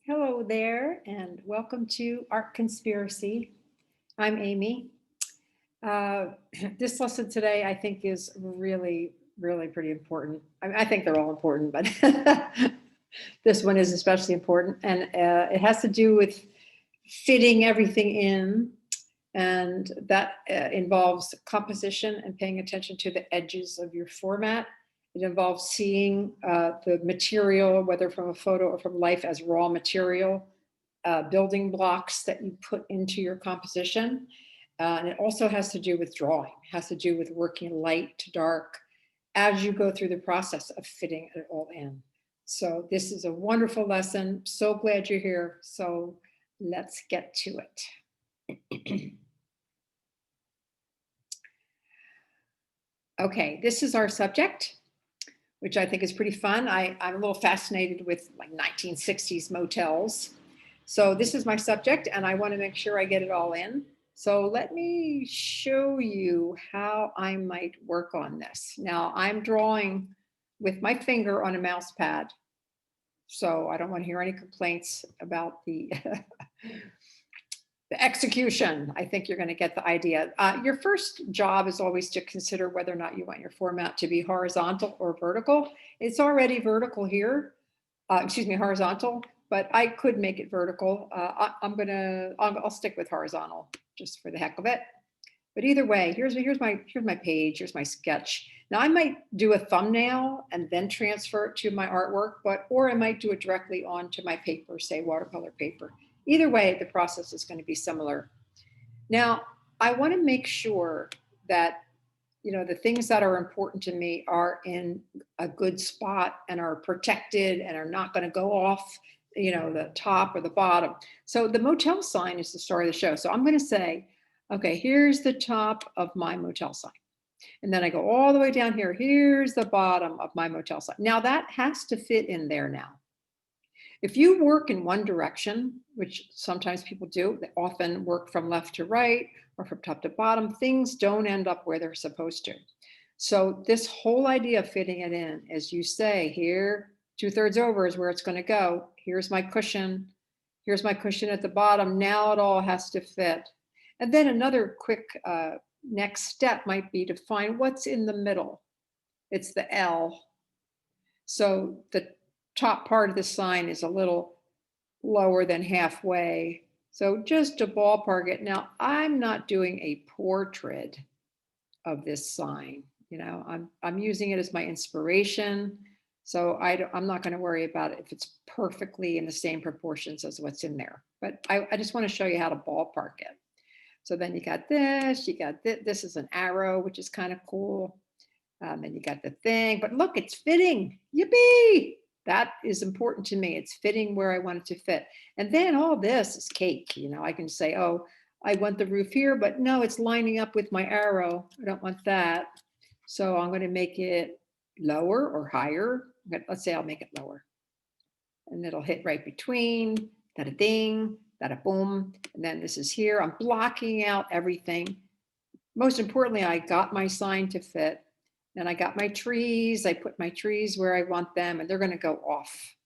Hello there, and welcome to Art Conspiracy. I'm Amy. Uh, this lesson today, I think, is really pretty important. I think they're all important, but this one is especially important, and it has to do with fitting everything in, and that involves composition and paying attention to the edges of your format. It involves seeing the material, whether from a photo or from life, as raw material, building blocks that you put into your composition. And it also has to do with drawing, it has to do with working light to dark as you go through the process of fitting it all in. So this is a wonderful lesson. So glad you're here. So let's get to it. Okay, this is our subject, which I think is pretty fun. I'm a little fascinated with like 1960s motels. So this is my subject, and I want to make sure I get it all in. So let me show you how I might work on this. Now I'm drawing with my finger on a mouse pad, so I don't want to hear any complaints about the the execution. I think you're going to get the idea. Your first job is always to consider whether or not you want your format to be horizontal or vertical. It's already vertical here, horizontal, but I could make it vertical. I'll stick with horizontal just for the heck of it. But either way, here's my page, here's my sketch. Now I might do a thumbnail and then transfer it to my artwork, or I might do it directly onto my paper, say watercolor paper. Either way, the process is going to be similar. Now, I want to make sure that the things that are important to me are in a good spot and are protected and are not going to go off, the top or the bottom. So the motel sign is the story of the show. So I'm going to say, okay, here's the top of my motel sign. And then I go all the way down here. Here's the bottom of my motel sign. Now that has to fit in there now. If you work in one direction, which sometimes people do, they often work from left to right or from top to bottom, things don't end up where they're supposed to. So this whole idea of fitting it in, as you say, here, 2/3 over is where it's going to go. Here's my cushion. Here's my cushion at the bottom. Now it all has to fit. And then another quick next step might be to find what's in the middle. It's the L. So the top part of the sign is a little lower than halfway. So just to ballpark it. Now, I'm not doing a portrait of this sign. I'm using it as my inspiration. So I'm not going to worry about it if it's perfectly in the same proportions as what's in there. But I just want to show you how to ballpark it. So then you got this, you got this. This is an arrow, which is kind of cool. And you got the thing, but look, it's fitting. Yippee! That is important to me. It's fitting where I want it to fit. And then all this is cake. I can say, oh, I want the roof here, but no, it's lining up with my arrow. I don't want that. So I'm going to make it lower or higher. Let's say I'll make it lower. And it'll hit right between, that a ding, that a boom. And then this is here. I'm blocking out everything. Most importantly, I got my sign to fit. And I got my trees. I put my trees where I want them, and they're going to go off.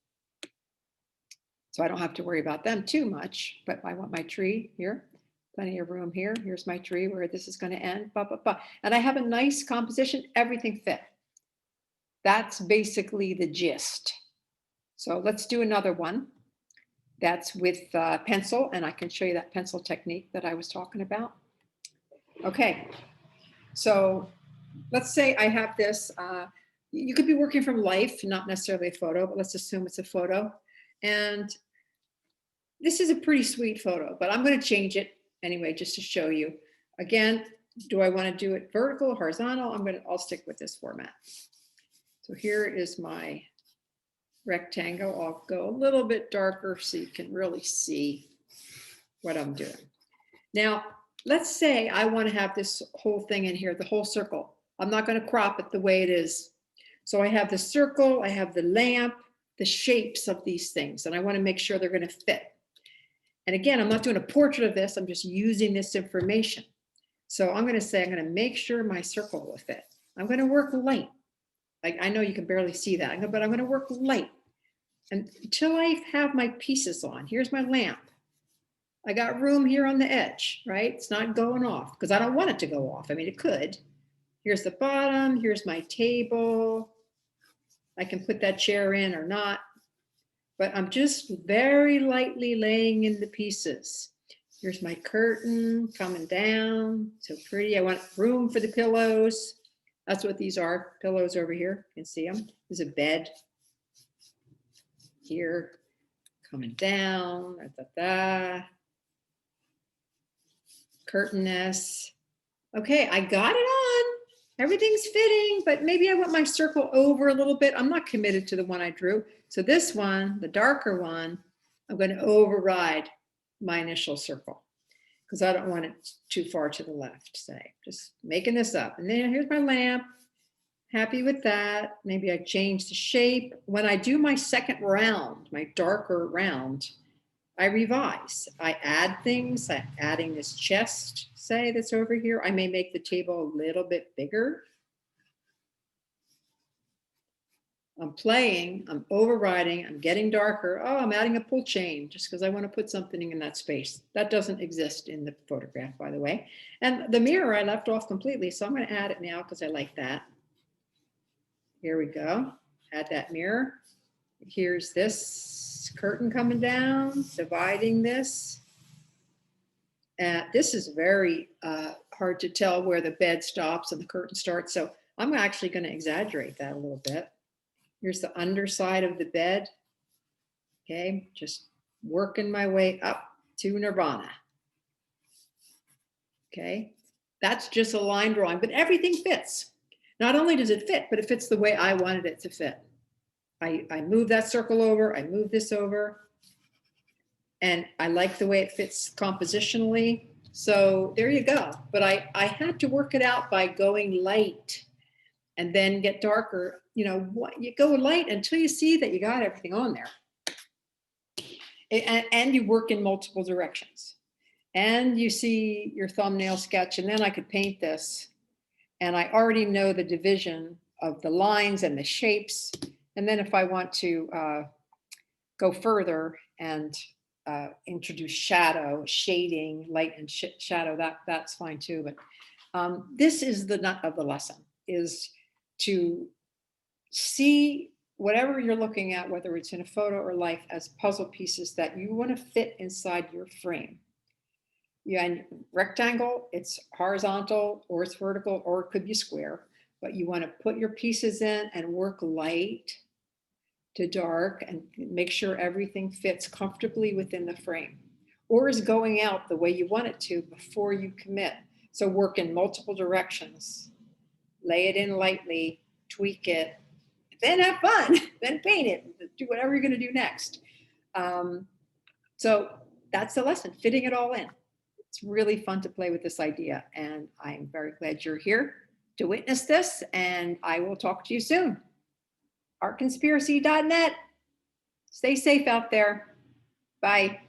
So I don't have to worry about them too much, but I want my tree here. Plenty of room here. Here's my tree where this is going to end. Blah, blah, blah. And I have a nice composition. Everything fit. That's basically the gist. So let's do another one. That's with pencil, and I can show you that pencil technique that I was talking about. Okay, so let's say I have this. You could be working from life, not necessarily a photo, but let's assume it's a photo. And this is a pretty sweet photo, but I'm going to change it anyway, just to show you. Again, do I want to do it vertical, horizontal? I'll stick with this format. So here is my rectangle. I'll go a little bit darker so you can really see what I'm doing. Now, let's say I want to have this whole thing in here, the whole circle. I'm not going to crop it the way it is. So I have the circle, I have the lamp, the shapes of these things, and I want to make sure they're going to fit. And again, I'm not doing a portrait of this, I'm just using this information. So I'm going to say, I'm going to make sure my circle will fit. I'm going to work light. Like, I know you can barely see that, but I'm going to work light. until I have my pieces on. Here's my lamp. I got room here on the edge, right? It's not going off because I don't want it to go off. I mean, it could. Here's the bottom. Here's my table. I can put that chair in or not, but I'm just very lightly laying in the pieces. Here's my curtain coming down. So pretty. I want room for the pillows. That's what these are, pillows over here. You can see them. There's a bed here coming down. Da, da, da. Curtain-ness. Okay, I got it on. Everything's fitting, but maybe I want my circle over a little bit. I'm not committed to the one I drew. So this one, the darker one, I'm going to override my initial circle because I don't want it too far to the left, say. Just making this up. And then here's my lamp. Happy with that. Maybe I change the shape. When I do my second round, my darker round, I revise. I add things. I'm adding this chest, say, that's over here. I may make the table a little bit bigger. I'm playing, I'm overriding, I'm getting darker. Oh, I'm adding a pull chain just because I want to put something in that space. That doesn't exist in the photograph, by the way. And the mirror I left off completely, so I'm going to add it now because I like that. Here we go. Add that mirror. Here's this curtain coming down, dividing this. This is very hard to tell where the bed stops and the curtain starts. So I'm actually going to exaggerate that a little bit. Here's the underside of the bed. Okay, just working my way up to Nirvana. Okay, that's just a line drawing, but everything fits. Not only does it fit, but it fits the way I wanted it to fit. I move that circle over, I move this over, and I like the way it fits compositionally. So there you go. But I had to work it out by going light and then get darker. You know, you go light until you see that you got everything on there. And you work in multiple directions. And you see your thumbnail sketch, and then I could paint this. And I already know the division of the lines and the shapes. And then if I want to go further and introduce shadow, shading, light and shadow, that's fine too. But this is the nut of the lesson, is to see whatever you're looking at, whether it's in a photo or life, as puzzle pieces that you want to fit inside your frame. Yeah, and rectangle, it's horizontal or it's vertical, or it could be square, but you want to put your pieces in and work light to dark and make sure everything fits comfortably within the frame or is going out the way you want it to before you commit. So work in multiple directions, lay it in lightly, tweak it, then have fun, then paint it, do whatever you're going to do next. So that's the lesson, fitting it all in. It's really fun to play with this idea, and I'm very glad you're here to witness this, and I will talk to you soon. artconspiracy.net. Stay safe out there. Bye.